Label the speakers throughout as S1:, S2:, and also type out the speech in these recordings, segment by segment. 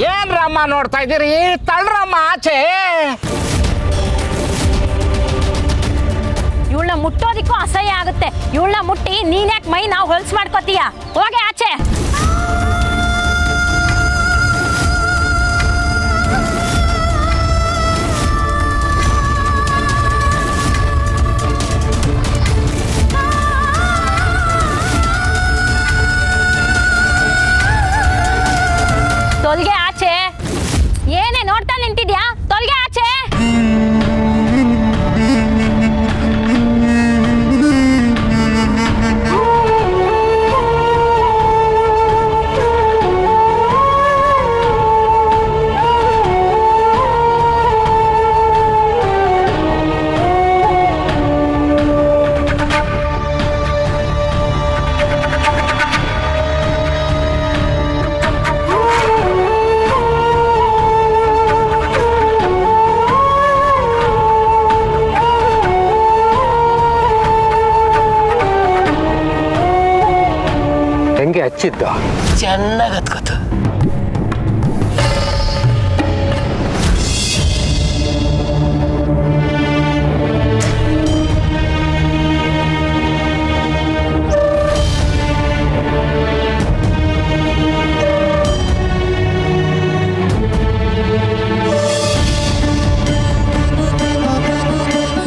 S1: ಏನ್ ರಾಮ ನೋಡ್ತಾ ಇದ್ದೀರಿ? ತಳ್ರಮ್ಮ ಆಚೆ.
S2: ಇವಳನ್ನ ಮುಟ್ಟೋದಿಕ್ಕೂ ಅಸಹ್ಯ ಆಗುತ್ತೆ. ಇವಳನ್ನ ಮುಟ್ಟಿ ನೀನ್ಯಾಕೆ ಮೈ ನಾವು ಹೊಲ್ಸ್ ಮಾಡ್ಕೋತೀಯ? ಹೋಗೆ ಆಚೆ. ತೊಲ್ಗೆ ಆಚೆ. ಏನೇ ನೋಡ್ತಾ ನಿಂತಿದ್ಯಾ? ತೊಲ್ಗೆ ಆಚೆ.
S1: ಹೆಂಗೆ ಹಚ್ಚಿದ್ದು?
S3: ಚೆನ್ನಾಗಿ ಹತ್ಕೋತು.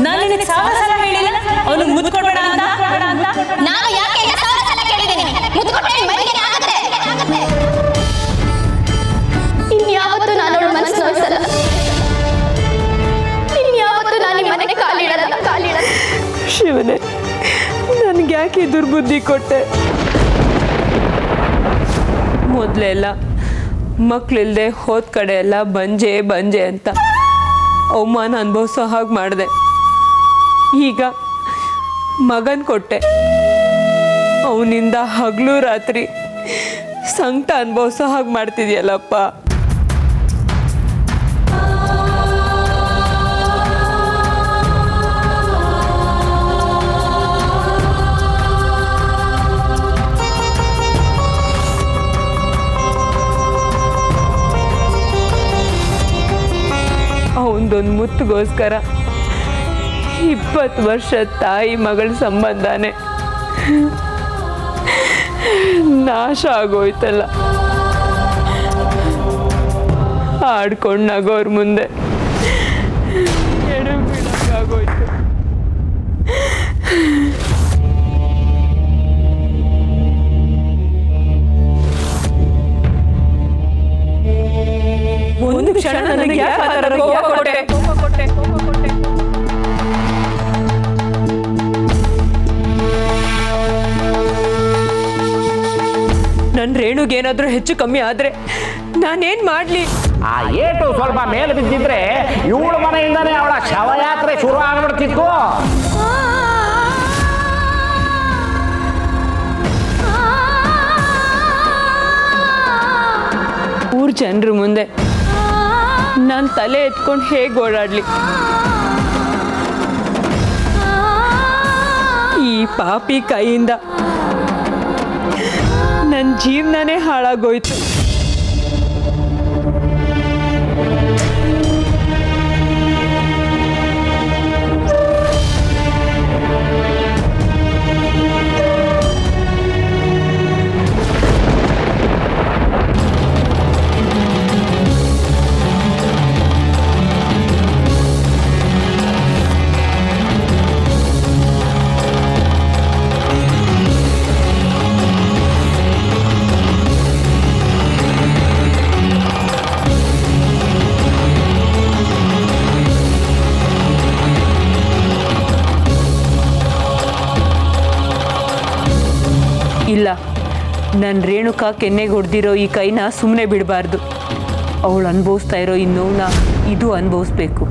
S4: ನಾನು ನಿನಗೆ ಸಾವಿರ ಸಲ ಹೇಳಿಲ್ಲ ಅವನು ಮುದ್ಕೊಡ್ಬೇಡ ಅಂತ.
S2: ನಾನು ಯಾಕೆ ಸಾವಿರ ಸಲ ಕೇಳಿದ್ದೀನಿ? ಮುದ್ಕೊಟ್ಟೆ ಮೈಲಿಗೆ ಆಗುತ್ತೆ.
S5: ಇನ್ಯಾವತ್ತೂ ನಾನು ಅವಳ ಮನಸ್ಸು ನೋಯಿಸಲ್ಲ. ಇನ್ಯಾವತ್ತೂ ನಾನು ನಿಮ್ಮ ಮನೆಗೆ ಕಾಲಿಡಲ್ಲ.
S4: ಶಿವನೇ, ನನಗೆ ಯಾಕೆ ದುರ್ಬುದ್ಧಿ ಕೊಟ್ಟೆ? ಮೊದಲೆಲ್ಲ ಮಕ್ಕಳಿಲ್ಲದೆ ಹೋದ ಕಡೆ ಎಲ್ಲ ಬಂಜೆ ಅಂತ ಅವಮಾನ ಅನುಭವಿಸೋ ಹಾಗೆ ಮಾಡಿದೆ. ಈಗ ಮಗನ್ ಕೊಟ್ಟೆ, ಅವನಿಂದ ಹಗಲು ರಾತ್ರಿ ಸಂಕಟ ಅನುಭವಿಸೋ ಹಾಗೆ ಮಾಡ್ತಿದ್ಯಲ್ಲಪ್ಪ. ಅವನದೊಂದು ಮುತ್ತಿಗೋಸ್ಕರ 20 ವರ್ಷ ತಾಯಿ ಮಗಳ ಸಂಬಂಧನೇ ನಾಶ ಆಗೋಯ್ತಲ್ಲ. ಆಡ್ಕೊಂಡು ನಗೋರ್ ಮುಂದೆ ಎಡು ಬೀಳಕ್ಕಾಗೋಯ್ತು. ಒಂದು ಕ್ಷಣ ನನಗೆ ಯಾಕೆ ಆ ಥರ ಕೋಪ ಕೊಟ್ಟೆ? ನನ್ನ ರೇಣುಗೇನಾದ್ರೂ ಹೆಚ್ಚು ಕಮ್ಮಿ ಆದ್ರೆ ನಾನೇನ್ ಮಾಡ್ಲಿ?
S1: ಆ ಏಟು ಸ್ವಲ್ಪ ಮೇಲೆ ಬಿದ್ದಿದ್ರೆ ಇವಳ ಮನೆಯಿಂದಾನೇ ಅವಳ ಶವಯಾತ್ರೆ ಶುರು ಆಗ್ಬಿಡ್ತಿತ್ತು.
S4: ಊರ್ ಜನರ ಮುಂದೆ ನಾನು ತಲೆ ಎತ್ಕೊಂಡು ಹೇಗೆ ಓಡಾಡ್ಲಿ? ಈ ಪಾಪಿ ಕೈಯಿಂದ ನನ್ನ ಜೀವನನೇ ಹಾಳಾಗೋಯ್ತು. ಇಲ್ಲ, ನನ್ನ ರೇಣುಕಾ ಕೆನ್ನೆಗೆ ಹೊಡೆದಿರೋ ಈ ಕೈನ ಸುಮ್ಮನೆ ಬಿಡಬಾರ್ದು. ಅವಳು ಅನುಭವಿಸ್ತಾ ಇರೋ ಈ ನೋವನ್ನ ಇದು ಅನುಭವಿಸ್ಬೇಕು.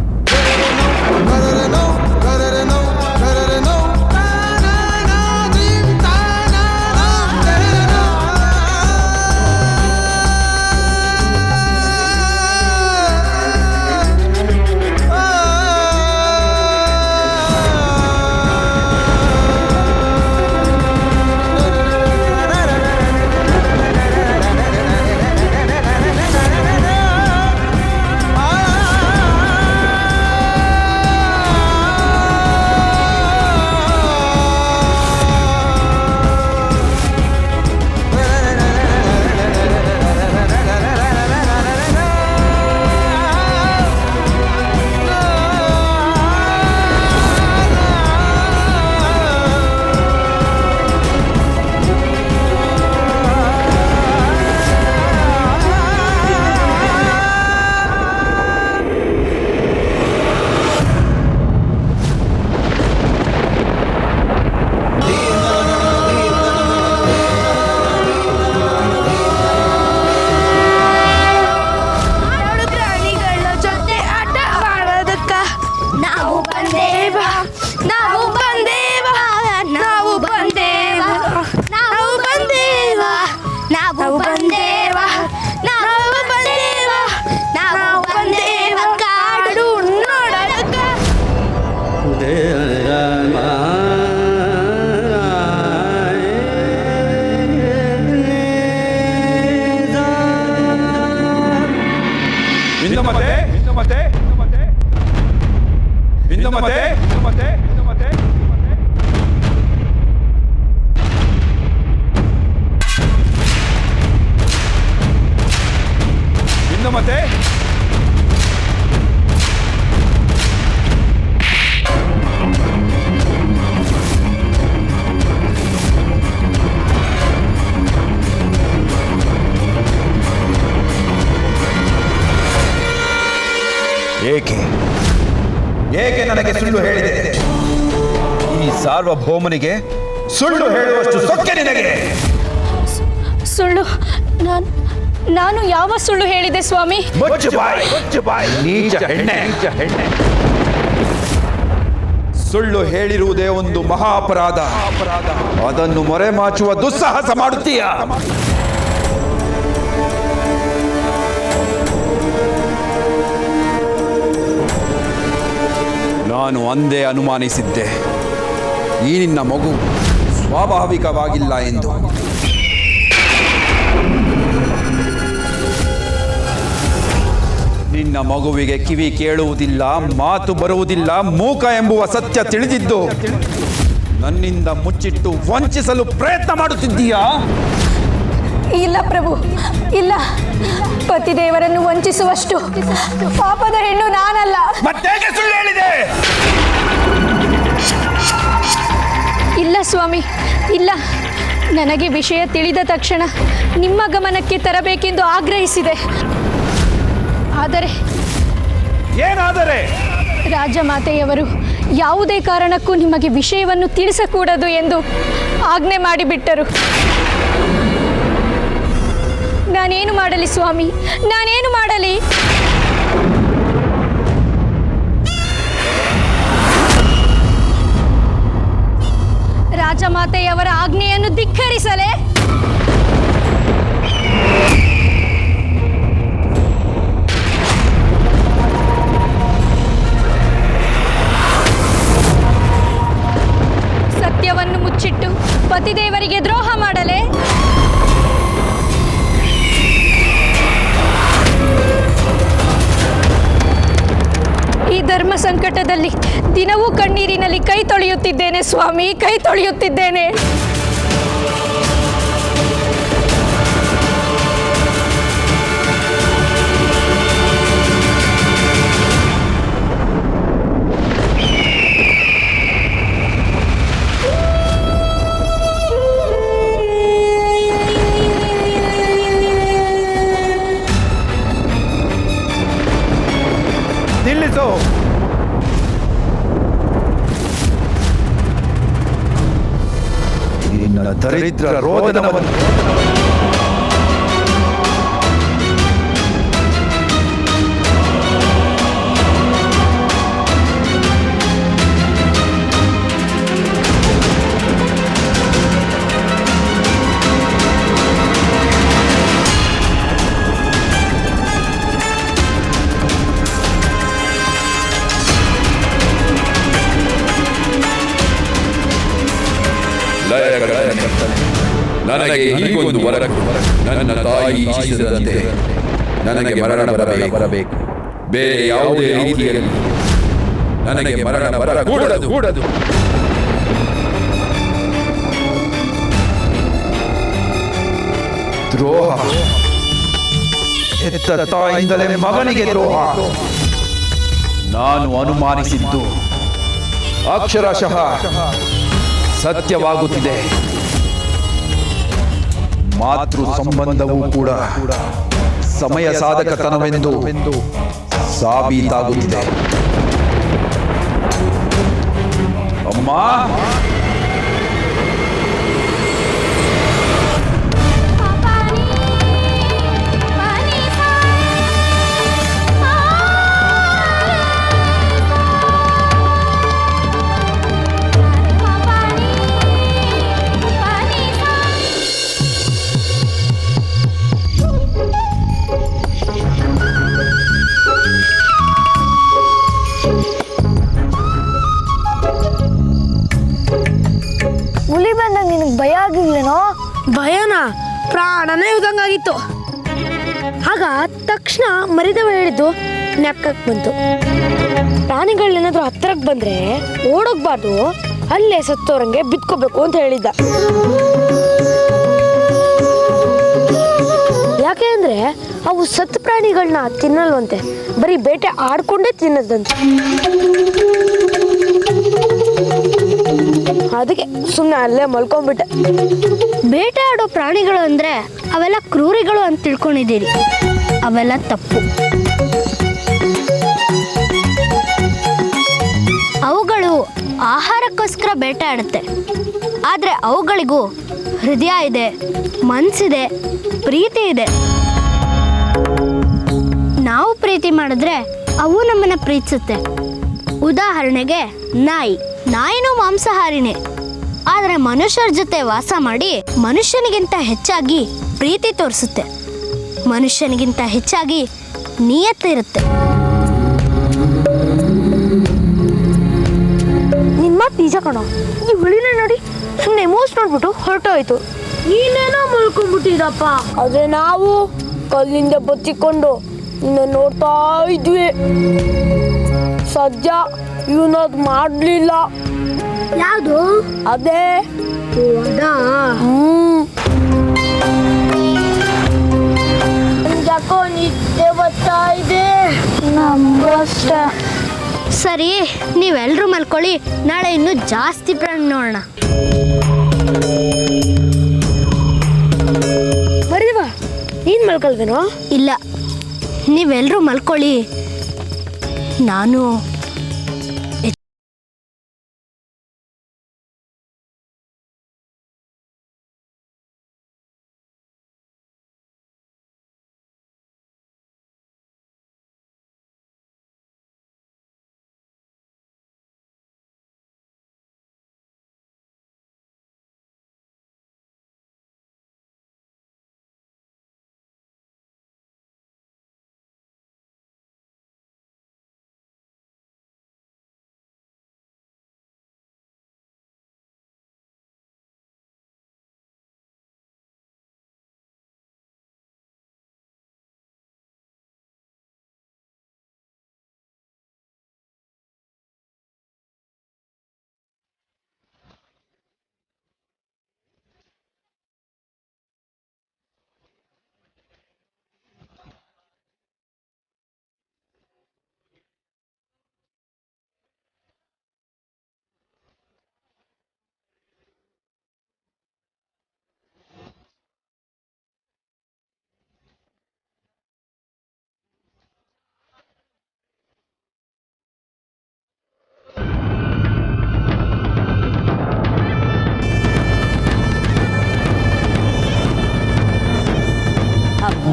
S6: ಏಕೆ ಏಕೆ ನನಗೆ ಸುಳ್ಳು ಹೇಳಿದೆ? ಈ ಸಾರ್ವಭೌಮನಿಗೆ ಸುಳ್ಳು ಹೇಳುವಷ್ಟು ಸೊಕ್ಕೆ ನಿನಗೆ?
S5: ಸುಳ್ಳು ನಾನು ಯಾವ ಸುಳ್ಳು ಹೇಳಿದೆ ಸ್ವಾಮಿ?
S6: ಮುಚ್ಚು ಬಾಯಿ, ನೀಚ ಹೆಣ್ಣೆ. ಸುಳ್ಳು ಹೇಳಿರುವುದೇ ಒಂದು ಮಹಾಪರಾಧ. ಅದನ್ನು ಮೊರೆಮಾಚುವ ದುಸ್ಸಾಹಸ ಮಾಡುತ್ತೀಯ. ನಾನು ಅಂದೇ ಅನುಮಾನಿಸಿದ್ದೆ ಈ ನಿನ್ನ ಮಗು ಸ್ವಾಭಾವಿಕವಾಗಿಲ್ಲ ಎಂದು. ನಿನ್ನ ಮಗುವಿಗೆ ಕಿವಿ ಕೇಳುವುದಿಲ್ಲ, ಮಾತು ಬರುವುದಿಲ್ಲ, ಮೂಕ ಎಂಬುವ ಸತ್ಯ ತಿಳಿದಿದ್ದು ನನ್ನಿಂದ ಮುಚ್ಚಿಟ್ಟು ವಂಚಿಸಲು ಪ್ರಯತ್ನ ಮಾಡುತ್ತಿದ್ದೀಯಾ?
S5: ಇಲ್ಲ ಪ್ರಭು, ಇಲ್ಲ. ಪತಿದೇವರನ್ನು ವಂಚಿಸುವಷ್ಟು ಪಾಪದ ಹೆಣ್ಣು ನಾನಲ್ಲ.
S6: ಮತ್ತೇಕೆ ಸುಳ್ಳು ಹೇಳಿದೆ?
S5: ಇಲ್ಲ ಸ್ವಾಮಿ, ಇಲ್ಲ. ನನಗೆ ವಿಷಯ ತಿಳಿದ ತಕ್ಷಣ ನಿಮ್ಮ ಗಮನಕ್ಕೆ ತರಬೇಕೆಂದು ಆಗ್ರಹಿಸಿದೆ. ಆದರೆ
S6: ಏನಾದರೆ?
S5: ರಾಜಮಾತೆಯವರು ಯಾವುದೇ ಕಾರಣಕ್ಕೂ ನಿಮಗೆ ವಿಷಯವನ್ನು ತಿಳಿಸಕೂಡದು ಎಂದು ಆಜ್ಞೆ ಮಾಡಿಬಿಟ್ಟರು. ನಾನೇನು ಮಾಡಲಿ ಸ್ವಾಮಿ, ನಾನೇನು ಮಾಡಲಿ? ರಾಜಮಾತೆಯವರ ಆಜ್ಞೆಯನ್ನು ಧಿಕ್ಕರಿಸಲೇ? ಸತ್ಯವನ್ನು ಮುಚ್ಚಿಟ್ಟು ಪತಿದೇವರಿಗೆ ದ್ರೋಹ ಮಾಡಲೇ? ಈ ಧರ್ಮ ಸಂಕಟದಲ್ಲಿ ದಿನವೂ ಕಣ್ಣೀರಿನಲ್ಲಿ ಕೈ ತೊಳೆಯುತ್ತಿದ್ದೇನೆ ಸ್ವಾಮಿ, ಕೈ ತೊಳೆಯುತ್ತಿದ್ದೇನೆ.
S6: ನಿಲ್ಲಿಸು. ನಿನ್ನ ದರಿದ್ರ ರೋದನವನ್ನು
S7: ನನಗೆ ಹೀಗೊಂದು ವರ, ನನ್ನ ತಾಯಿ ಇಚ್ಛಿಸಿದಂತೆ ನನಗೆ ಮರಣ ಬರಬೇಕು. ಬೇರೆ ಯಾವುದೇ ರೀತಿಯಲ್ಲಿ ನನಗೆ ಮರಣ ಬರಕೂಡದು.
S6: ದ್ರೋಹ, ಹೆತ್ತ ತಾಯಿಂದಲೇ ಮಗನಿಗೆ ದ್ರೋಹ. ನಾನು ಅನುಮಾನಿಸಿದ್ದು ಅಕ್ಷರಶಃ ಸತ್ಯವಾಗುತ್ತಿದೆ. ಮಾತೃ ಸಂಬಂಧವೂ ಕೂಡ ಸಮಯ ಸಾಧಕತನವೆಂದು ಸಾಬೀತಾಗುತ್ತಿದೆ. ಅಮ್ಮ,
S8: ಹುಲಿ ಬಂದಾಗ ನಿನಗೆ ಭಯ ಆಗಿರ್ಲೇನೋ?
S9: ಭಯನ ಪ್ರಾಣನೇ ಹೋದಂಗಾಗಿತ್ತು. ಆಗ ತಕ್ಷಣ ಮರಿದವ ಹೇಳಿದ್ದು,
S8: ಜ್ಞಾಪಕಕ್ಕೆ ಬಂತು. ಪ್ರಾಣಿಗಳೇನಾದ್ರೂ ಹತ್ತಿರಕ್ಕೆ ಬಂದ್ರೆ ಓಡೋಗ್ಬಾರ್ದು, ಅಲ್ಲೇ ಸತ್ತೋರಂಗೆ ಬಿತ್ಕೋಬೇಕು ಅಂತ ಹೇಳಿದ್ದ. ಯಾಕೆ ಅಂದ್ರೆ ಅವು ಸತ್ತು ಪ್ರಾಣಿಗಳನ್ನ ತಿನ್ನಲ್ವಂತೆ, ಬರೀ ಬೇಟೆ ಆಡ್ಕೊಂಡೇ ತಿನ್ನದಂತೆ. ಅದಕ್ಕೆ ಸುಮ್ಮನೆ ಅಲ್ಲೇ ಮಲ್ಕೊಂಡ್ಬಿಟ್ಟೆ.
S9: ಬೇಟೆ ಆಡೋ ಪ್ರಾಣಿಗಳು ಅಂದ್ರೆ ಅವೆಲ್ಲ ಕ್ರೂರಿಗಳು ಅಂತ ತಿಳ್ಕೊಂಡಿದ್ದೀರಿ. ಅವೆಲ್ಲ ತಪ್ಪು. ಅವುಗಳು ಆಹಾರಕ್ಕೋಸ್ಕರ ಬೇಟೆ ಆಡುತ್ತೆ, ಆದರೆ ಅವುಗಳಿಗೂ ಹೃದಯ ಇದೆ, ಮನಸ್ಸಿದೆ, ಪ್ರೀತಿ ಇದೆ. ನಾವು ಪ್ರೀತಿ ಮಾಡಿದ್ರೆ ಅವು ನಮ್ಮನ್ನು ಪ್ರೀತಿಸುತ್ತೆ. ಉದಾಹರಣೆಗೆ ನಾಯಿನೂ ಮಾಂಸಾಹಾರಿನೇ, ಆದರೆ ಮನುಷ್ಯರ ಜೊತೆ ವಾಸ ಮಾಡಿ ಮನುಷ್ಯನಿಗಿಂತ ಹೆಚ್ಚಾಗಿ ಪ್ರೀತಿ ತೋರಿಸುತ್ತೆ, ಮನುಷ್ಯನಿಗಿಂತ ಹೆಚ್ಚಾಗಿ ನಿಯತ್ತಿರುತ್ತೆ.
S8: ನಿನ್ ಮಾತು ನಿಜ ಕಣೋ. ಈ ಹುಳಿನ ನೋಡಿ ಸುಮ್ಮನೆ ಮೋಸ್ಟ್ ನೋಡ್ಬಿಟ್ಟು ಹೊರಟೋಯ್ತು. ನೀನೇನೋ ಮಲ್ಕೊಂಡ್ಬಿಟ್ಟಿದಪ್ಪ. ಆದ್ರೆ ನಾವು ಕಲ್ಲಿಂದ ಬಚ್ಚಿಕೊಂಡು ನಿನ್ನ ನೋಡ್ತಾ ಇದ್ವಿ. ಸದ್ಯ ಇವನದ್ ಮಾಡ್ಲಿಲ್ಲ.
S9: ಯಾವುದು?
S8: ಅದೇ ಯಾಕೋ ನಿದ್ದೆ ಬರ್ತಾ ಇದೆ.
S9: ಸರಿ, ನೀವೆಲ್ಲರೂ ಮಲ್ಕೊಳ್ಳಿ. ನಾಳೆ ಇನ್ನೂ ಜಾಸ್ತಿ ಪ್ರಾಣಿ ನೋಡೋಣ.
S8: ಬರೀವಾ ನೀನ್ ಮಲ್ಕೊಳ್ವೇನೋ?
S9: ಇಲ್ಲ, ನೀವೆಲ್ಲರೂ ಮಲ್ಕೊಳ್ಳಿ. ನಾನು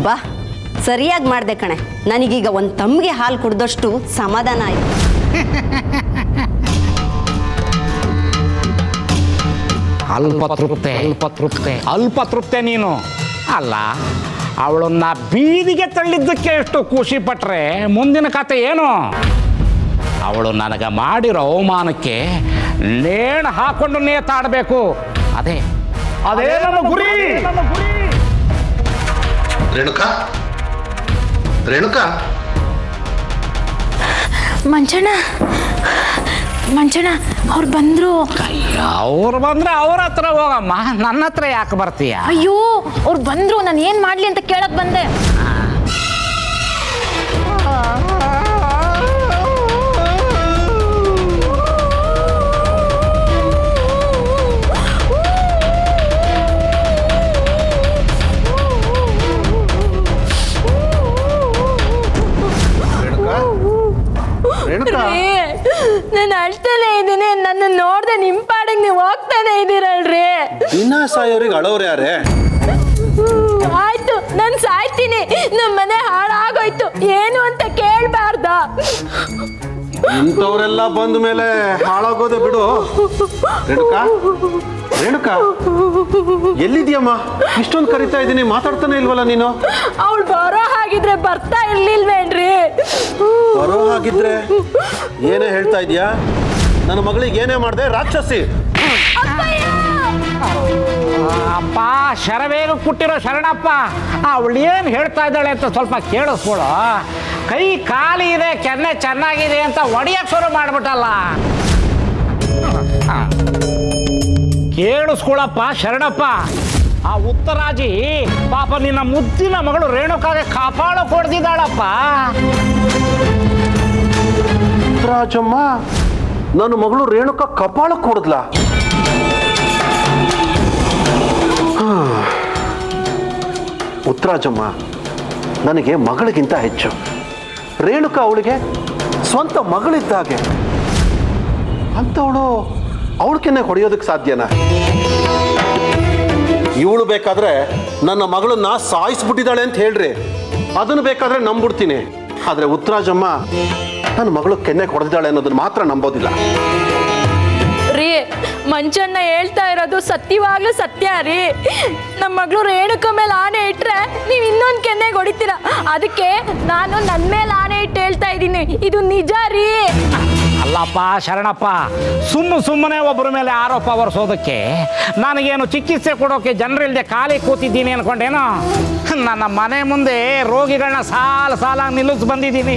S10: ಬಾ, ಸರಿಯಾಗಿ ಮಾಡಿದೆ ಕಣೆ. ನನಗೀಗ ಒಂದು ತಮ್ಮಿಗೆ ಹಾಲು ಕುಡ್ದಷ್ಟು ಸಮಾಧಾನ ಆಯಿತು.
S1: ಅಲ್ಪತೃಪ್ತೆ ನೀನು ಅಲ್ಲ. ಅವಳನ್ನ ಬೀದಿಗೆ ತಳ್ಳಿದ್ದಕ್ಕೆ ಎಷ್ಟು ಖುಷಿ ಪಟ್ರೆ ಮುಂದಿನ ಕತೆ ಏನು? ಅವಳು ನನಗೆ ಮಾಡಿರೋ ಅವಮಾನಕ್ಕೆ ನೇಣು ಹಾಕೊಂಡು ನೇತಾಡಬೇಕು. ಅದೇ ನನ್ನ ಗುರಿ.
S11: ರೇಣುಕಾ
S2: ಮಂಜಣ್ಣ ಅವ್ರು ಬಂದ್ರು.
S1: ಅವ್ರು ಬಂದ್ರೆ ಅವ್ರ ಹತ್ರ ಹೋಗಮ್ಮ, ನನ್ನ ಹತ್ರ ಯಾಕೆ ಬರ್ತೀಯ?
S2: ಅಯ್ಯೋ, ಅವ್ರು ಬಂದ್ರು. ನಾನು ಏನ್ ಮಾಡ್ಲಿ ಅಂತ ಕೇಳಕ್ ಬಂದೆ.
S8: ನಾನು ಅಳ್ತಾನೆ ಇದ್ದೀನಿ. ನನ್ನ ನೋಡ್ದೆ ನಿಮ್ ಪಾಡಿಗೆ ನೀವು ಹೋಗ್ತಾನೆ ಇದ್ದೀರಲ್ರಿ.
S11: ದಿನ ಸಾಯೋರಿಗೆ ಅಳೋರು ಯಾರೇ?
S8: ಆಯ್ತು, ನಾನು ಸಾಯ್ತೀನಿ. ನಮ್ಮ ಮನೆ ಹಾಳಾಗೋಯ್ತು, ಏನು ಅಂತ ಕೇಳಬಾರ್ದ?
S11: ಇಂಥವ್ರೆಲ್ಲ ಬಂದ ಮೇಲೆ ಹಾಳಾಗೋದೆ ಬಿಡು. ರೇಣುಕಾ ಎಲ್ಲಿದ್ಯಮ್ಮ? ಇಷ್ಟೊಂದು ಕರಿತಾ ಇದ್ದೀನಿ, ಮಾತಾಡ್ತಾನೆ ಇಲ್ವಲ್ಲ ನೀನು?
S8: ಅವಳು ಬರೋ ಹಾಗಿದ್ರೆ ಬರ್ತಾ ಇರ್ಲಿಲ್ವೇನ್ರಿ?
S11: ಬರೋ ಹಾಗಿದ್ರೆ ಏನೇ ಹೇಳ್ತಾ ಇದೀಯಾ? ನನ್ನ ಮಗಳಿಗೆ ಏನೇ ಮಾಡಿದೆ? ರಾಕ್ಷಸಿ.
S1: ಅಪ್ಪ, ಶರವೇಗ ಕೊಟ್ಟಿರೋ ಶರಣಪ್ಪ, ಅವಳು ಏನು ಹೇಳ್ತಾ ಇದ್ದಾಳೆ ಅಂತ ಸ್ವಲ್ಪ ಕೇಳಿಸ್ಕೊಳು. ಕೈ ಖಾಲಿ ಇದೆ, ಕೆನ್ನೆ ಚೆನ್ನಾಗಿದೆ ಅಂತ ಒಡೆಯಕ್ಕೆ ಶುರು ಮಾಡ್ಬಿಟ್ಟಲ್ಲ. ಕೇಳಿಸ್ಕೊಳಪ್ಪ ಶರಣಪ್ಪ, ಆ ಉತ್ತರಾಜಿ ಪಾಪ ನಿನ್ನ ಮುದ್ದಿನ ಮಗಳು ರೇಣುಕಾಗೆ ಕಾಪಾಡ ಕೊಡ್ತಿದ್ದಾಳಪ್ಪ.
S11: ರಾಜಮ್ಮ, ನನ್ನ ಮಗಳು ರೇಣುಕಾ ಕಪಾಳ ಕೊಡದ್ಲ? ಉತ್ತರಾಜಮ್ಮ ನನಗೆ ಮಗಳಿಗಿಂತ ಹೆಚ್ಚು. ರೇಣುಕಾ ಅವಳಿಗೆ ಸ್ವಂತ ಮಗಳಿದ್ದಾಗೆ. ಅಂಥವಳು ಅವಳಕೆನ್ನೆ ಹೊಡೆಯೋದಕ್ಕೆ ಸಾಧ್ಯನಾ? ಇವಳು ಬೇಕಾದ್ರೆ ನನ್ನ ಮಗಳನ್ನ ಸಾಯಿಸ್ಬಿಟ್ಟಿದ್ದಾಳೆ ಅಂತ ಹೇಳ್ರಿ, ಅದನ್ನು ಬೇಕಾದ್ರೆ ನಂಬಿಡ್ತೀನಿ. ಆದರೆ ಉತ್ತರಾಜಮ್ಮ ನನ್ನ ಮಗಳು ಕೆನ್ನೆ ಹೊಡೆದಿದ್ದಾಳೆ ಅನ್ನೋದನ್ನ ಮಾತ್ರ ನಂಬೋದಿಲ್ಲ.
S5: ರೀ, ಮಂಚಣ್ಣ ಹೇಳ್ತಾ ಇರೋದು ಸತ್ಯವಾಗ್ಲೂ ಸತ್ಯ ರೀ. ನಮ್ಮ ಮಗಳು ರೇಣುಕಾ ಮೇಲೆ ಆಣೆ ಇಟ್ರೆ ನೀವು ಇನ್ನೊಂದು ಕೆನ್ನೆಗೆ ಹೊಡಿತೀರ. ಅದಕ್ಕೆ ನಾನು ನನ್ನ ಮೇಲೆ ಆಣೆ ಇಟ್ಟು ಹೇಳ್ತಾ ಇದ್ದೀನಿ, ಇದು ನಿಜ ರೀ.
S1: ಅಲ್ಲಪ್ಪ ಶರಣಪ್ಪ, ಸುಮ್ಮನೆ ಒಬ್ಬರ ಮೇಲೆ ಆರೋಪ ಹೊರಿಸೋದಕ್ಕೆ ನನಗೇನು ಚಿಕಿತ್ಸೆ ಕೊಡೋಕೆ ಜನರಿಲ್ಲದೆ ಖಾಲಿ ಕೂತಿದ್ದೀನಿ ಅನ್ಕೊಂಡೇನೋ? ನನ್ನ ಮನೆ ಮುಂದೆ ರೋಗಿಗಳನ್ನ ಸಾಲ ನಿಲ್ಲಿಸಿ ಬಂದಿದ್ದೀನಿ.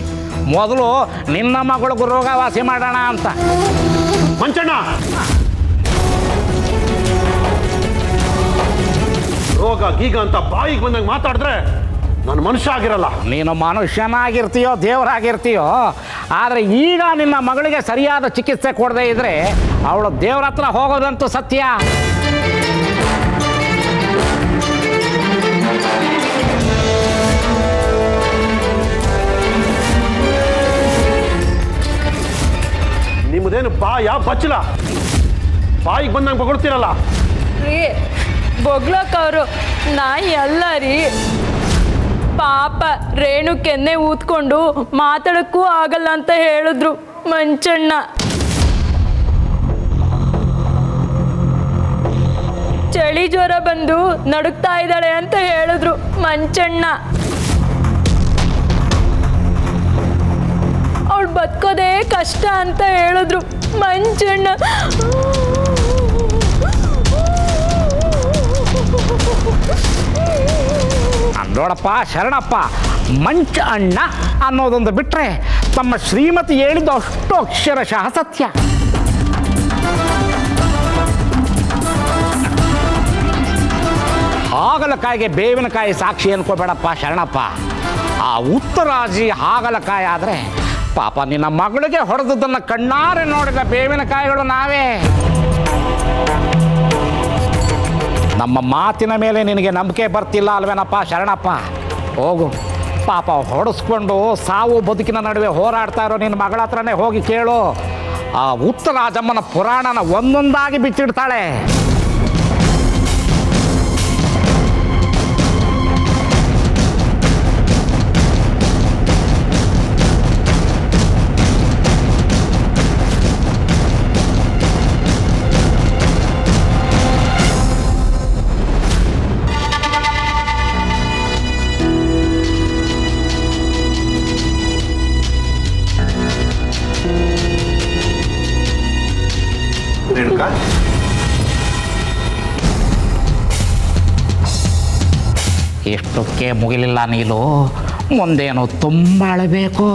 S1: ಮೊದಲು ನಿನ್ನ ಮಗಳಿಗೂ ರೋಗ ವಾಸಿ ಮಾಡೋಣ ಅಂತ.
S11: ಮಂಚಣ್ಣ, ರೋಗ ಗೀಗ ಅಂತ ಬಾಯಿಗೆ ಬಂದಂಗೆ ಮಾತಾಡಿದ್ರೆ ನಾನು ಮನುಷ್ಯ ಆಗಿರಲ್ಲ.
S1: ನೀನು ಮನುಷ್ಯನಾಗಿರ್ತೀಯೋ ದೇವರಾಗಿರ್ತೀಯೋ, ಆದರೆ ಈಗ ನಿನ್ನ ಮಗಳಿಗೆ ಸರಿಯಾದ ಚಿಕಿತ್ಸೆ ಕೊಡದೇ ಇದ್ರೆ ಅವಳು ದೇವ್ರ ಹತ್ರ ಹೋಗೋದಂತೂ ಸತ್ಯ.
S11: ನಿಮ್ಮದೇನು ಬಾಯ ಬಚ್ಚಲ? ಬಾಯಿಗೆ ಬಂದಂಗೆ ಬಗೊಳ್ತೀರಲ್ಲ.
S5: ರೀ, ಬೊಗ್ಲಕ್ಕವರು ನಾಯಿ ಅಲ್ಲ ರೀ. ಪಾಪ ರೇಣು ಕೆನ್ನೆ ಊದ್ಕೊಂಡು ಮಾತಾಡಕ್ಕೂ ಆಗಲ್ಲ ಅಂತ ಹೇಳಿದ್ರು ಮಂಚಣ್ಣ. ಚಳಿ ಜ್ವರ ಬಂದು ನಡುಕ್ತಾ ಇದ್ದಾಳೆ ಅಂತ ಹೇಳಿದ್ರು ಮಂಚಣ್ಣ. ಅವಳು ಬದುಕೋದೇ ಕಷ್ಟ ಅಂತ ಹೇಳಿದ್ರು ಮಂಚಣ್ಣ.
S1: ನೋಡಪ್ಪ ಶರಣಪ್ಪ, ಮಂಚ ಅಣ್ಣ ಅನ್ನೋದೊಂದು ಬಿಟ್ಟರೆ ತಮ್ಮ ಶ್ರೀಮತಿ ಹೇಳಿದ್ದು ಅಷ್ಟು ಅಕ್ಷರಶಃ ಸತ್ಯ. ಹಾಗಲಕಾಯಿಗೆ ಬೇವಿನಕಾಯಿ ಸಾಕ್ಷಿ ಅನ್ಕೋಬೇಡಪ್ಪ ಶರಣಪ್ಪ. ಆ ಉತ್ತರಾಜಿ ಹಾಗಲಕಾಯಿ ಆದರೆ ಪಾಪ ನಿನ್ನ ಮಗಳಿಗೆ ಹೊಡೆದದ್ದನ್ನು ಕಣ್ಣಾರೆ ನೋಡಿದ ಬೇವಿನಕಾಯಿಗಳು ನಾವೇ. ನಮ್ಮ ಮಾತಿನ ಮೇಲೆ ನಿನಗೆ ನಂಬಿಕೆ ಬರ್ತಿಲ್ಲ ಅಲ್ವೇನಪ್ಪ ಶರಣಪ್ಪ? ಹೋಗು, ಪಾಪ ಹೊಡೆಸ್ಕೊಂಡು ಸಾವು ಬದುಕಿನ ನಡುವೆ ಹೋರಾಡ್ತಾ ಇರೋ ನಿನ್ನ ಮಗಳ ಹತ್ರನೇ ಹೋಗಿ ಕೇಳು. ಆ ಉತ್ತರಾಜಮ್ಮನ ಪುರಾಣನ ಒಂದೊಂದಾಗಿ ಬಿಚ್ಚಿಡ್ತಾಳೆ.
S11: ರೇಣುಕಾ,
S1: ಎಷ್ಟಕ್ಕೆ ಮುಗಿಲಿಲ್ಲ ನೀನು, ಮುಂದೇನು ತುಂಬ ಅಳಬೇಕು.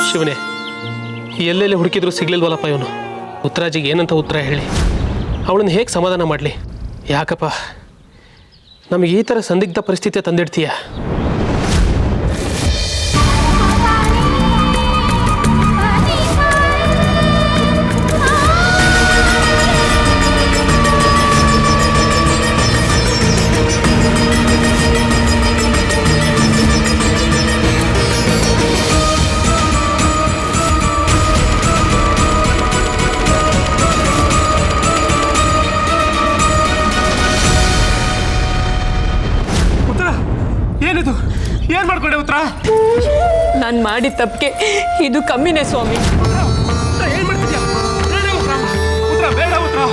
S12: ಶಿವನೇ, ಎಲ್ಲೆಲ್ಲಿ ಹುಡುಕಿದ್ರು ಸಿಗ್ಲಿಲ್ವಲ್ಲಪ್ಪ ಇವನು. ಉತ್ತರಾಜಿಗೆ ಏನಂತ ಉತ್ತರ ಹೇಳಿ ಅವಳನ್ನು ಹೇಗೆ ಸಮಾಧಾನ ಮಾಡಲಿ? ಯಾಕಪ್ಪ ನಮಗೆ ಈ ಥರ ಸಂದಿಗ್ಧ ಪರಿಸ್ಥಿತಿ ತಂದಿಡ್ತೀಯ? ಏನಿದು ಏನ್ ಮಾಡ್ಕೊಂಡೆ ಉತ್ತರ?
S4: ನಾನು ಮಾಡಿದ ತಪ್ಪಿಗೆ ಇದು ಕಮ್ಮಿನೇ ಸ್ವಾಮಿ.
S12: ಏನ್ ಮಾಡ್ತಿದ್ಯಾ? ಬೇಡ ಉತ್ತರ, ಉತ್ತರ ಬೇಡ ಉತ್ತರ,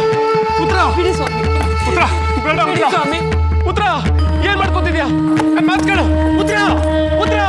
S12: ಉತ್ತರ
S4: ಬಿಡಿ ಸ್ವಾಮಿ,
S12: ಉತ್ತರ ಬೇಡ ಉತ್ತರ
S4: ಸ್ವಾಮಿ.
S12: ಉತ್ತರ ಏನ್ ಮಾಡ್ಕೊತಿದ್ಯಾ? ನನ್ನ ಮಾತು ಕೇಳು. ಉತ್ತರ ಉತ್ತರ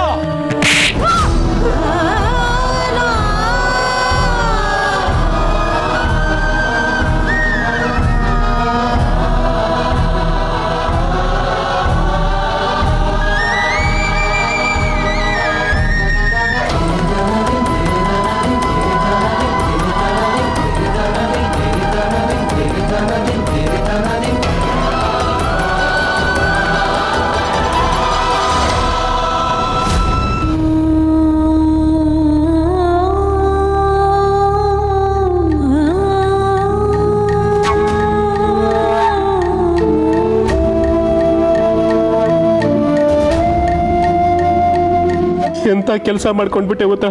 S12: ಎಂತ ಕೆಲಸ ಮಾಡ್ಕೊಂಡ್ಬಿಟ್ಟೆ ಗೊತ್ತಾ?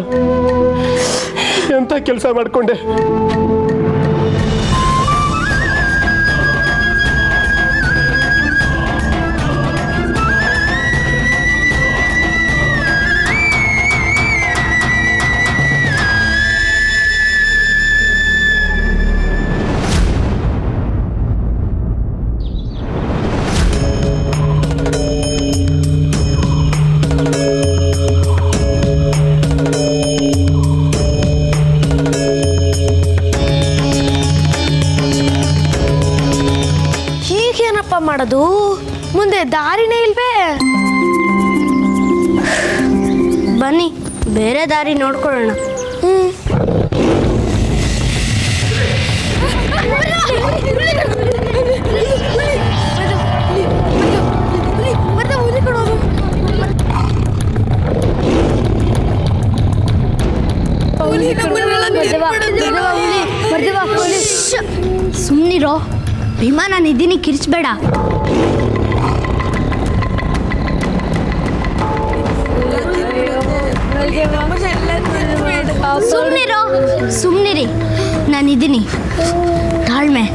S12: ಎಂತ ಕೆಲಸ ಮಾಡ್ಕೊಂಡೆ?
S8: ಮಾಡೋದು? ಮುಂದೆ ದಾರಿನೇ ಇಲ್ವೇ?
S9: ಬನ್ನಿ ಬೇರೆ ದಾರಿ ನೋಡ್ಕೊಳ್ಳೋಣ. ಸುಮ್ಮನಿರೋ ಭೀಮಾ, ನಾನು ಇದ್ದೀನಿ, ಕಿರ್ಚ್ಬೇಡ. ಸುಮ್ಮನಿರೋ, ಸುಮ್ಮನಿರಿ, ನಾನಿದ್ದೀನಿ, ತಾಳ್ಮೆ.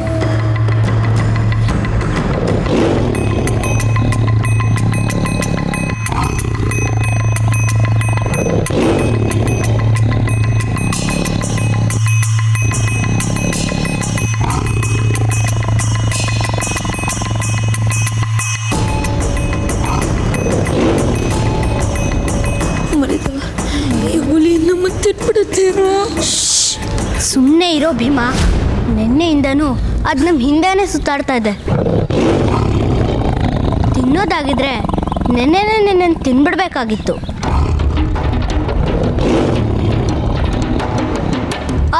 S9: ಸುಮ್ಮನೆ ಇರೋ ಭೀಮಾ, ನಿನ್ನೆಯಿಂದನೂ ಅದು ನಮ್ಮ ಹಿಂದೆನೇ ಸುತ್ತಾಡ್ತಾ ಇದೆ. ತಿನ್ನೋದಾಗಿದ್ರೆ ನೆನ್ನೆ ತಿನ್ಬಿಡ್ಬೇಕಾಗಿತ್ತು.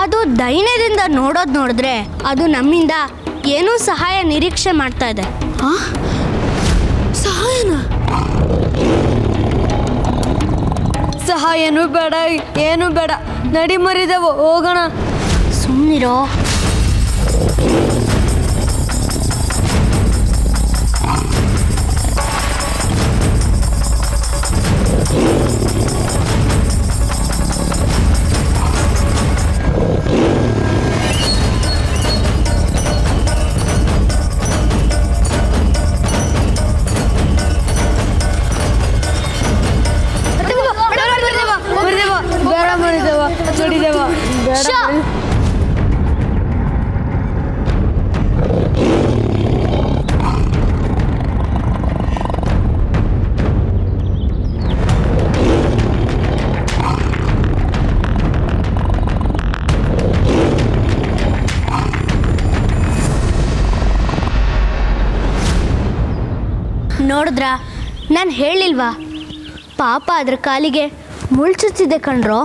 S9: ಅದು ದೈನ್ಯದಿಂದ ನೋಡಿದ್ರೆ ಅದು ನಮ್ಮಿಂದ ಏನೂ ಸಹಾಯ ನಿರೀಕ್ಷೆ ಮಾಡ್ತಾ ಇದೆ.
S8: ಸಹಾಯನ? ಸಹಾಯನೂ ಬೇಡ, ಏನೂ ಬೇಡ, ನಡಿ ಮರಿದೆವು, ಹೋಗೋಣ.
S9: ಸುಮ್ಮನಿರೋ. ನೋಡಿದ್ರಾ, ನಾನು ಹೇಳಿಲ್ವಾ, ಪಾಪ ಅದ್ರ ಕಾಲಿಗೆ ಮುಳ್ಚುತ್ತಿದೆ ಕಣ್ರೋ.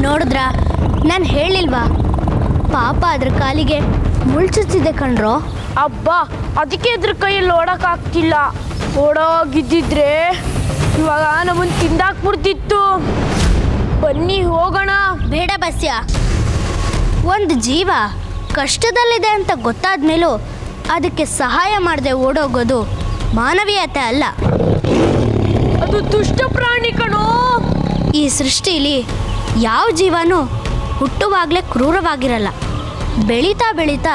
S9: ನೋಡಿದ್ರಾ, ನಾನು ಹೇಳಿಲ್ವಾ, ಪಾಪ ಅದ್ರ ಕಾಲಿಗೆ ಮುಳ್ಚುತ್ತಿದೆ ಕಣ್ರೋ.
S8: ಅಬ್ಬಾ, ಅದಕ್ಕೆ ಇದ್ರ ಕೈಯಲ್ಲಿ ಓಡಕ್ಕಾಗ್ತಿಲ್ಲ. ಓಡೋಗಿದ್ದಿದ್ರೆ ಇವಾಗ ನಮ್ಮನ್ನು ತಿಂದಾಕ್ಬಿಡ್ತಿತ್ತು. ಬನ್ನಿ ಹೋಗೋಣ.
S9: ಬೇಡ ಬಸ್ಯ, ಒಂದು ಜೀವ ಕಷ್ಟದಲ್ಲಿದೆ ಅಂತ ಗೊತ್ತಾದ ಮೇಲೂ ಅದಕ್ಕೆ ಸಹಾಯ ಮಾಡದೆ ಓಡೋಗೋದು ಮಾನವೀಯತೆ ಅಲ್ಲ.
S5: ಅದು ದುಷ್ಟ ಪ್ರಾಣಿ ಕಣೋ.
S9: ಈ ಸೃಷ್ಟಿಲಿ ಯಾವ ಜೀವನೂ ಹುಟ್ಟುವಾಗಲೇ ಕ್ರೂರವಾಗಿರಲ್ಲ. ಬೆಳೀತಾ ಬೆಳೀತಾ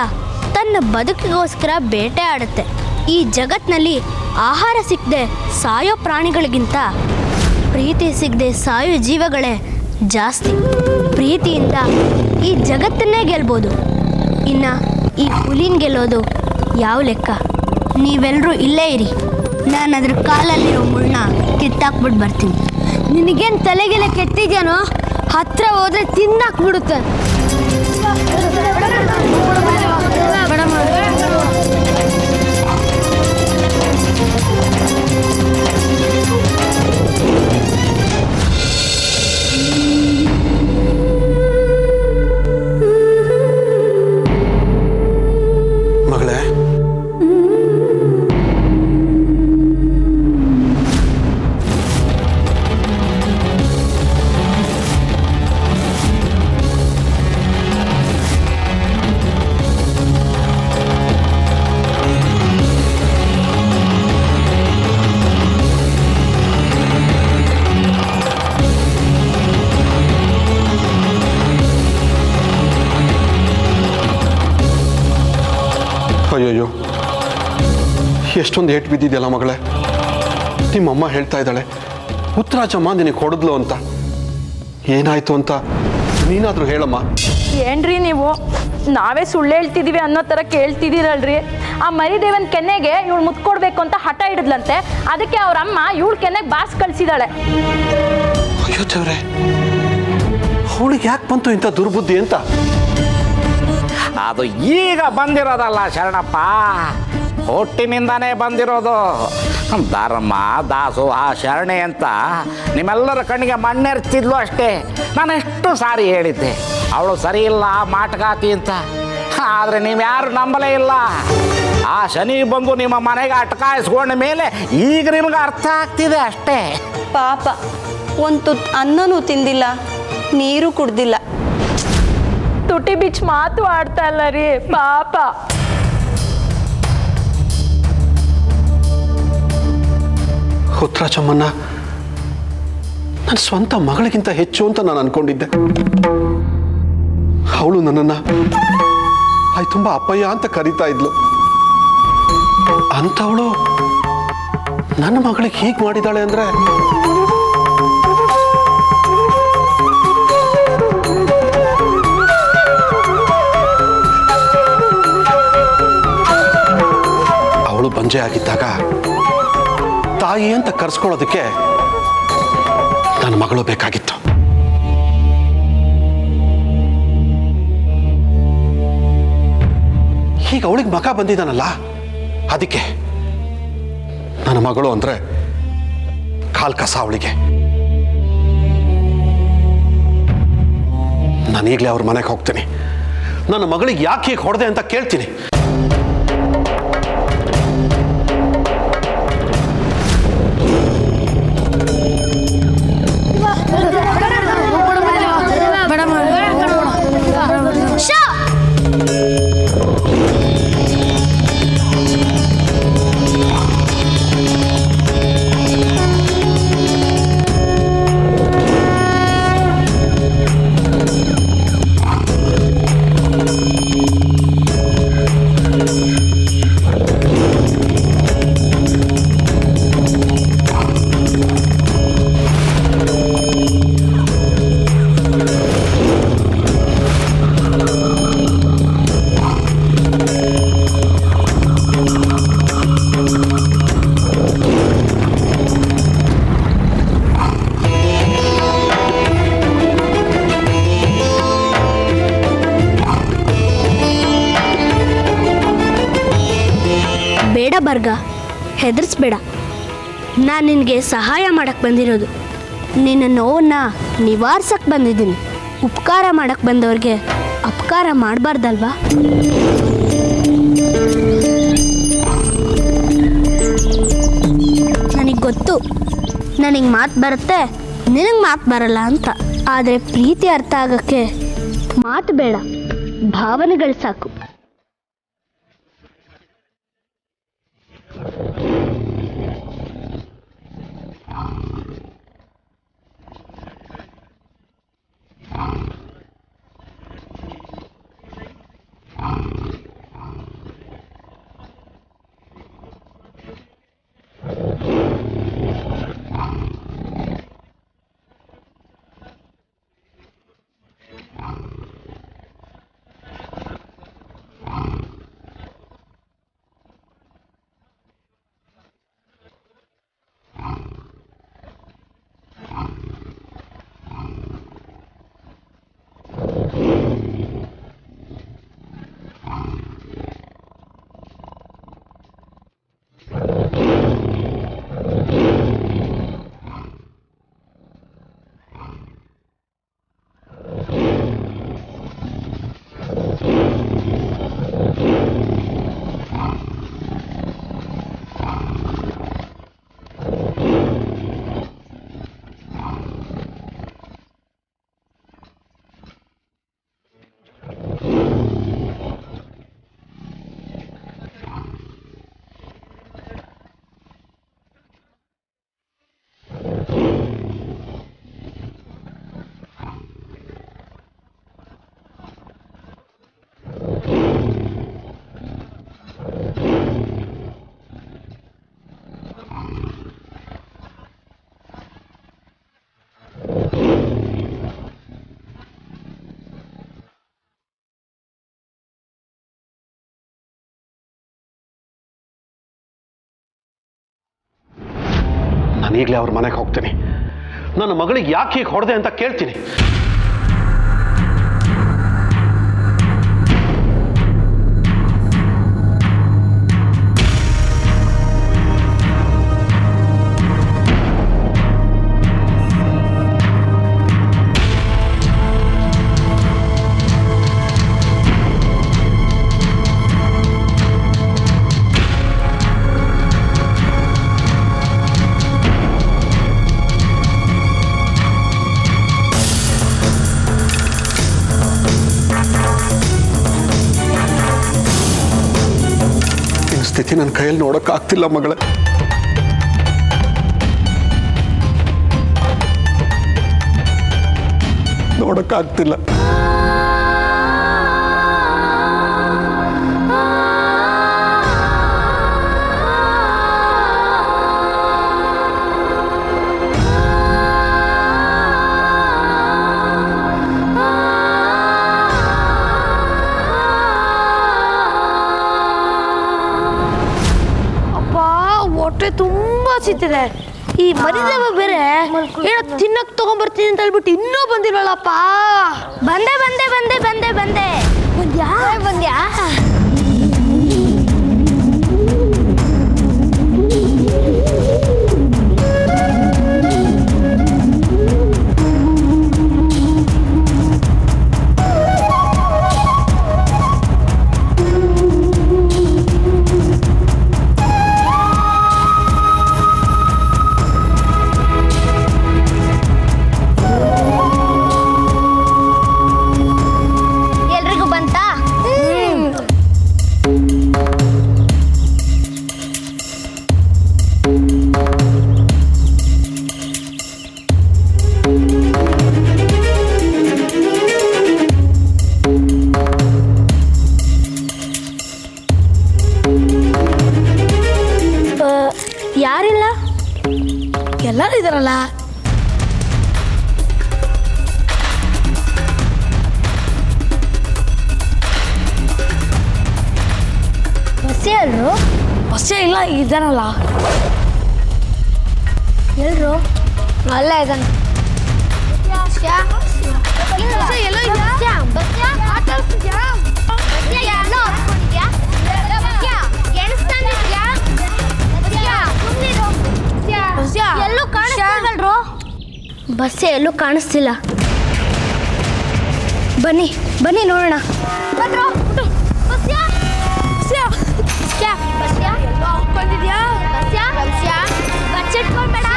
S9: ತನ್ನ ಬದುಕಿಗೋಸ್ಕರ ಬೇಟೆ ಆಡುತ್ತೆ. ಈ ಜಗತ್ತಿನಲ್ಲಿ ಆಹಾರ ಸಿಕ್ಕದೆ ಸಾಯೋ ಪ್ರಾಣಿಗಳಿಗಿಂತ ಪ್ರೀತಿ ಸಿಗದೆ ಸಾಯೋ ಜೀವಗಳೇ ಜಾಸ್ತಿ. ಪ್ರೀತಿಯಿಂದ ಈ ಜಗತ್ತನ್ನೇ ಗೆಲ್ಬೋದು. ಇನ್ನು ಈ ಹುಲಿನ ಗೆಲ್ಲೋದು ಯಾವ ಲೆಕ್ಕ? ನೀವೆಲ್ಲರೂ ಇಲ್ಲೇ ಇರಿ, ನಾನು ಅದ್ರ ಕಾಲಲ್ಲಿರೋ ಮುಳ್ಳನ್ನ ಕಿತ್ತಾಕ್ಬಿಟ್ಟು ಬರ್ತೀನಿ. ನಿನಗೇನು ತಲೆಗೆಲೆ ಕೆಟ್ಟಿದ್ಯಾನೋ? ಹತ್ರ ಹೋದ್ರೆ ತಿನ್ನಾಕ್ಬಿಡುತ್ತೆ.
S11: ಮಗಳೇ, ಅಯ್ಯಯ್ಯೋ, ಎಷ್ಟೊಂದು ಏಟು ಬಿದ್ದಿದೆಯಲ್ಲ ಮಗಳೇ. ನಿಮ್ಮಮ್ಮ ಹೇಳ್ತಾ ಇದ್ದಾಳೆ ಉತ್ತರಾಜಮ್ಮ ನಿನಗೆ ಹೊಡೆದ್ಲು ಅಂತ. ಏನಾಯ್ತು ಅಂತ ನೀನಾದರೂ ಹೇಳಮ್ಮ.
S5: ಏನ್ರಿ ನೀವು ನಾವೇ ಸುಳ್ಳು ಹೇಳ್ತಿದೀವಿ ಅನ್ನೋ ಥರ ಕೇಳ್ತಿದ್ದೀರಲ್ರಿ. ಆ ಮರಿದೇವನ್ ಕೆನ್ನೆಗೆ ಇವಳು ಮುತ್ಕೊಡ್ಬೇಕು ಅಂತ ಹಠ ಹಿಡಿದ್ಲಂತೆ. ಅದಕ್ಕೆ ಅವ್ರ ಅಮ್ಮ ಇವಳು ಕೆನ್ನೆಗೆ ಬಾರ್ಸ್ ಕಳಿಸಿದಾಳೆ.
S11: ಅಯ್ಯೋ ದೇವ್ರೆ, ಅವಳಿಗೆ ಯಾಕೆ ಬಂತು ಇಂಥ ದುರ್ಬುದ್ಧಿ ಅಂತ?
S1: ಅದು ಈಗ ಬಂದಿರೋದಲ್ಲ ಶರಣಪ್ಪ, ಹುಟ್ಟಿನಿಂದಾನೇ ಬಂದಿರೋದು. ಧರ್ಮ ದಾಸೋಹ ಶರಣೆ ಅಂತ ನಿಮ್ಮೆಲ್ಲರ ಕಣ್ಣಿಗೆ ಮಣ್ಣೆರ್ಚಿದ್ಲು ಅಷ್ಟೇ. ನಾನು ಎಷ್ಟು ಸಾರಿ ಹೇಳಿದ್ದೆ ಅವಳು ಸರಿ ಇಲ್ಲ, ಮಾಟಗಾತಿ ಅಂತ. ಆದರೆ ನೀವ್ಯಾರು ನಂಬಲೇ ಇಲ್ಲ. ಆ ಶನಿ ಬಂದು ನಿಮ್ಮ ಮನೆಗೆ ಅಟ್ಕಾಯಿಸ್ಕೊಂಡ ಮೇಲೆ ಈಗ ನಿಮ್ಗೆ ಅರ್ಥ ಆಗ್ತಿದೆ ಅಷ್ಟೇ.
S10: ಪಾಪ, ಒಂದು ತುತ್ತು ಅನ್ನನೂ ತಿಂದಿಲ್ಲ, ನೀರು ಕುಡ್ದಿಲ್ಲ.
S5: ತುಟಿ ಬಿಚ್ಚ ಮಾತು ಆಡ್ತಾ ಇಲ್ಲ ರೀ ಪಾಪ.
S11: ಉತ್ತರಾಜಮ್ಮನ್ನ ನನ್ನ ಸ್ವಂತ ಮಗಳಿಗಿಂತ ಹೆಚ್ಚು ಅಂತ ನಾನು ಅನ್ಕೊಂಡಿದ್ದೆ. ಅವಳು ನನ್ನನ್ನು ತುಂಬ ಅಪ್ಪಯ್ಯ ಅಂತ ಕರೀತಾ ಇದ್ಲು. ಅಂಥವಳು ನನ್ನ ಮಗಳಿಗೆ ಹೀಗೆ ಮಾಡಿದಾಳೆ ಅಂದ್ರೆ ಅವಳು ಬಂಜೆ ಆಗಿದ್ದಾಗ ತಾಯಿ ಅಂತ ಕರೆಸ್ಕೊಳ್ಳೋದಕ್ಕೆ ನನ್ನ ಮಗಳು ಬೇಕಾಗಿತ್ತು. ಈಗ ಅವಳಿಗೆ ಮಗ ಬಂದಿದ್ದಾನಲ್ಲ, ಅದಕ್ಕೆ ನನ್ನ ಮಗಳು ಅಂದ್ರೆ ಕಾಲ್ ಕಸ ಅವಳಿಗೆ. ನಾನೀಗಲೇ ಅವ್ರ ಮನೆಗೆ ಹೋಗ್ತೀನಿ. ನನ್ನ ಮಗಳಿಗೆ ಯಾಕೆ ಹೀಗೆ ಹೊಡೆದೆ ಅಂತ ಕೇಳ್ತೀನಿ.
S9: ಬೇಡ ಬರ್ಗ, ಹೆದರ್ಸ್ಬೇಡ. ನಾನು ನಿನಗೆ ಸಹಾಯ ಮಾಡಕ್ಕೆ ಬಂದಿರೋದು. ನಿನ್ನ ನೋವನ್ನು ನಿವಾರಿಸಕ್ಕೆ ಬಂದಿದ್ದೀನಿ. ಉಪಕಾರ ಮಾಡಕ್ಕೆ ಬಂದವ್ರಿಗೆ ಅಪಕಾರ ಮಾಡಬಾರ್ದಲ್ವಾ? ನನಗೆ ಗೊತ್ತು ನನಗೆ ಮಾತು ಬರುತ್ತೆ, ನಿನಗೆ ಮಾತು ಬರಲ್ಲ ಅಂತ. ಆದರೆ ಪ್ರೀತಿ ಅರ್ಥ ಆಗೋಕ್ಕೆ ಮಾತು ಬೇಡ, ಭಾವನೆಗಳು ಸಾಕು.
S11: ನಾನು ಈಗಲೇ ಅವ್ರ ಮನೆಗೆ ಹೋಗ್ತೀನಿ. ನನ್ನ ಮಗಳಿಗೆ ಯಾಕೆ ಹೀಗೆ ಹೊಡೆದೆ ಅಂತ ಕೇಳ್ತೀನಿ. ಸ್ಥಿತಿ ನನ್ನ ಕೈಯಲ್ಲಿ ನೋಡೋಕ್ಕಾಗ್ತಿಲ್ಲ ಮಗಳೇ. ನೋಡೋಕ್ಕಾಗ್ತಿಲ್ಲ.
S8: ಹೊಟ್ಟೆ ತುಂಬಾ ಸಿಗ್ತಿದೆ. ಈ ಮರಿದೇವ ಬೇರೆ ಏನೋ ತಿನ್ನಕ್ ತಗೊಂಡ್ಬರ್ತೀನಿ ಅಂತ ಹೇಳ್ಬಿಟ್ಟು ಇನ್ನೂ ಬಂದಿಲ್ವಲ್ಲಪ್ಪ.
S9: ಬಂದೆ ಬಂದೆ ಬಂದೆ ಬಂದೆ ಬಂದೆ
S8: ಬಂದ್ಯಾ ಬಂದ್ಯಾ? ಯಾರಿಲ್ಲ, ಎಲ್ಲರೂ ಇದಾರಲ್ಲ.
S9: ಬಸ್ಸೇ ಅಲ್ರು?
S8: ಬಸ್ಸೇ ಇಲ್ಲ, ಇದಾನಲ್ಲ.
S9: ಎಲ್ರು? ಅಲ್ಲೇ ಇದ್ದಾನೆ.
S8: ಎಲ್ಲೋ
S9: ಎಲ್ಲೂ ಕಾಣಿಸ್ತಿಲ್ವಲ್ರು? ಬಸ್ಸೇ ಎಲ್ಲೂ ಕಾಣಿಸ್ತಿಲ್ಲ. ಬನ್ನಿ ಬನ್ನಿ ನೋಡೋಣ.
S8: ಬಂದಿದ್ಯಾ?
S9: ಬಚ್ಚಿಟ್ಕೊಂಡ್ಬೇಡ.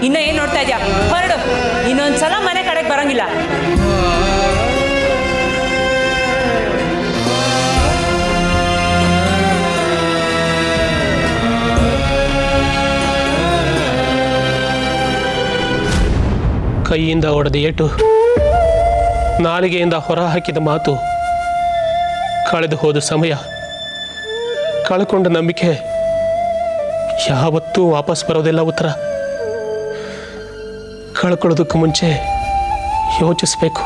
S4: ಇನ್ನ ಏನ್ ನೋಡ್ತಾ ಇದ್ಯಾ? ಹೊರಡು. ಇನ್ನೊಂದ್ಸಲ ಮನೆ ಕಡೆಗೆ ಬರಂಗಿಲ್ಲ.
S12: ಕೈಯಿಂದ ಹೊಡೆದ ಏಟು, ನಾಲಿಗೆಯಿಂದ ಹೊರ ಹಾಕಿದ ಮಾತು, ಕಳೆದು ಹೋದ ಸಮಯ, ಕಳ್ಕೊಂಡ ನಂಬಿಕೆ ಯಾವತ್ತೂ ವಾಪಸ್ ಬರೋದಿಲ್ಲ. ಉತ್ತರ ಕಳ್ಕೊಳ್ಳೋದಕ್ಕೆ ಮುಂಚೆ ಯೋಚಿಸ್ಬೇಕು,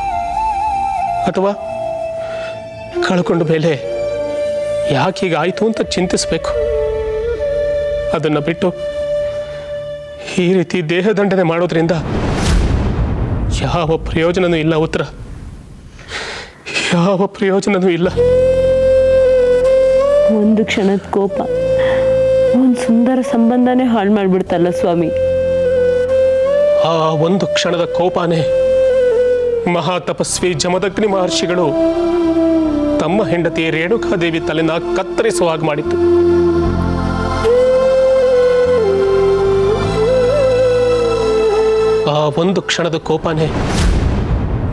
S12: ಅಥವಾ ಕಳ್ಕೊಂಡ ಮೇಲೆ ಯಾಕೆ ಹೀಗಾಯಿತು ಅಂತ ಚಿಂತಿಸ್ಬೇಕು. ಅದನ್ನು ಬಿಟ್ಟು ಈ ರೀತಿ ದೇಹದಂಡನೆ ಮಾಡೋದ್ರಿಂದ ಯಾವ ಪ್ರಯೋಜನನೂ ಇಲ್ಲ ಉತ್ತರ, ಯಾವ ಪ್ರಯೋಜನನೂ ಇಲ್ಲ.
S4: ಒಂದು ಕ್ಷಣದ ಕೋಪ ಒಂದು ಸುಂದರ ಸಂಬಂಧನೇ ಹಾಳು ಮಾಡಿಬಿಡ್ತಲ್ಲ ಸ್ವಾಮಿ.
S12: ಆ ಒಂದು ಕ್ಷಣದ ಕೋಪನೇ ಮಹಾ ತಪಸ್ವಿ ಜಮದಗ್ನಿ ಮಹರ್ಷಿಗಳು ತಮ್ಮ ಹೆಂಡತಿ ರೇಣುಕಾದೇವಿ ತಲೆನ ಕತ್ತರಿಸುವ ಹಾಗೆ ಮಾಡಿತ್ತು. ಆ ಒಂದು ಕ್ಷಣದ ಕೋಪನೇ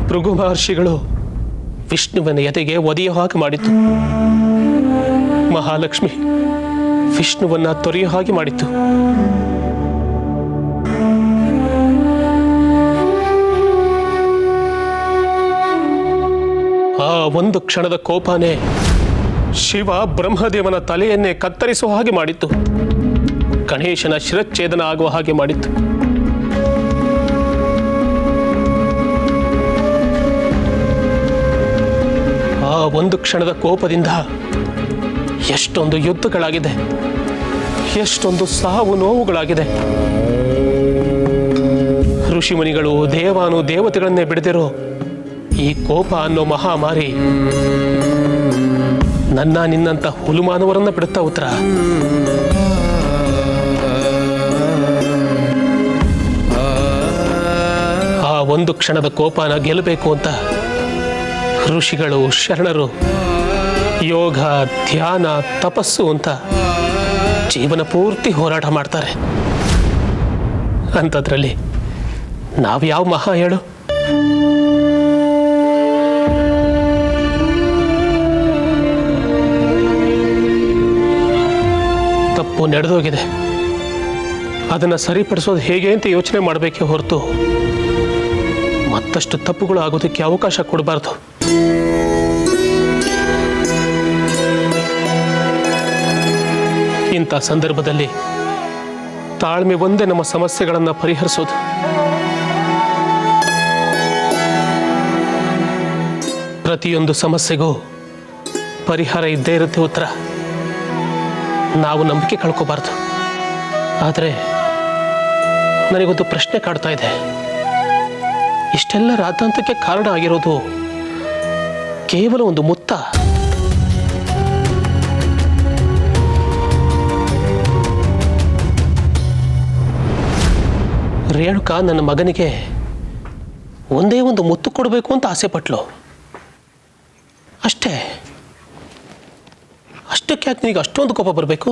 S12: ಭೃಗು ಮಹರ್ಷಿಗಳು ವಿಷ್ಣುವಿನ ಎದೆಗೆ ಒದೆಯುವ ಹಾಗೆ ಮಾಡಿತ್ತು. ಮಹಾಲಕ್ಷ್ಮಿ ವಿಷ್ಣುವನ್ನ ತೊರೆಯುವ ಹಾಗೆ ಮಾಡಿತ್ತು. ಆ ಒಂದು ಕ್ಷಣದ ಕೋಪನೇ ಶಿವ ಬ್ರಹ್ಮದೇವನ ತಲೆಯನ್ನೇ ಕತ್ತರಿಸುವ ಹಾಗೆ ಮಾಡಿತ್ತು. ಗಣೇಶನ ಶಿರಚ್ಛೇದನ ಆಗುವ ಹಾಗೆ ಮಾಡಿತ್ತು. ಆ ಒಂದು ಕ್ಷಣದ ಕೋಪದಿಂದ ಎಷ್ಟೊಂದು ಯುದ್ಧಗಳಾಗಿದೆ, ಎಷ್ಟೊಂದು ಸಾವು ನೋವುಗಳಾಗಿದೆ. ಋಷಿಮುನಿಗಳು ದೇವಾನು ದೇವತೆಗಳನ್ನೇ ಬಿಡದಿರೋ ಈ ಕೋಪ ಅನ್ನೋ ಮಹಾಮಾರಿ ನನ್ನ ನಿನ್ನಂತ ಹುಲುಮಾನವರನ್ನ ಬಿಡುತ್ತಾ ಉತ್ತರ. ಆ ಒಂದು ಕ್ಷಣದ ಕೋಪನ ಗೆಲ್ಲಬೇಕು ಅಂತ ಋಷಿಗಳು ಶರಣರು ಯೋಗ ಧ್ಯಾನ ತಪಸ್ಸು ಅಂತ ಜೀವನ ಪೂರ್ತಿ ಹೋರಾಟ ಮಾಡ್ತಾರೆ. ಅಂಥದ್ರಲ್ಲಿ ನಾವು ಯಾವ ಮಹಾ ಹೇಳು? ತಪ್ಪು ನಡೆದೋಗಿದೆ, ಅದನ್ನು ಸರಿಪಡಿಸೋದು ಹೇಗೆ ಅಂತ ಯೋಚನೆ ಮಾಡಬೇಕೇ ಹೊರತು ಮತ್ತಷ್ಟು ತಪ್ಪುಗಳು ಆಗೋದಕ್ಕೆ ಅವಕಾಶ ಕೊಡಬಾರ್ದು. ಇಂಥ ಸಂದರ್ಭದಲ್ಲಿ ತಾಳ್ಮೆ ಒಂದೇ ನಮ್ಮ ಸಮಸ್ಯೆಗಳನ್ನು ಪರಿಹರಿಸೋದು. ಪ್ರತಿಯೊಂದು ಸಮಸ್ಯೆಗೂ ಪರಿಹಾರ ಇದ್ದೇ ಇರುತ್ತೆ ಉತ್ತರ. ನಾವು ನಂಬಿಕೆ ಕಳ್ಕೋಬಾರ್ದು. ಆದರೆ ನನಗೊಂದು ಪ್ರಶ್ನೆ ಕಾಡ್ತಾ ಇದೆ. ಇಷ್ಟೆಲ್ಲ ರಾತಾಂತಕ್ಕೆ ಕಾರಣ ಆಗಿರೋದು ಕೇವಲ ಒಂದು ಮುತ್ತ? ರೇಣುಕಾ ನನ್ನ ಮಗನಿಗೆ ಒಂದೇ ಒಂದು ಮುತ್ತು ಕೊಡಬೇಕು ಅಂತ ಆಸೆ ಪಟ್ಲು ಅಷ್ಟೇ. ಅಷ್ಟಕ್ಕೆ ಯಾಕೆ ನಿನಗೆ ಅಷ್ಟೊಂದು ಕೋಪ ಬರಬೇಕು?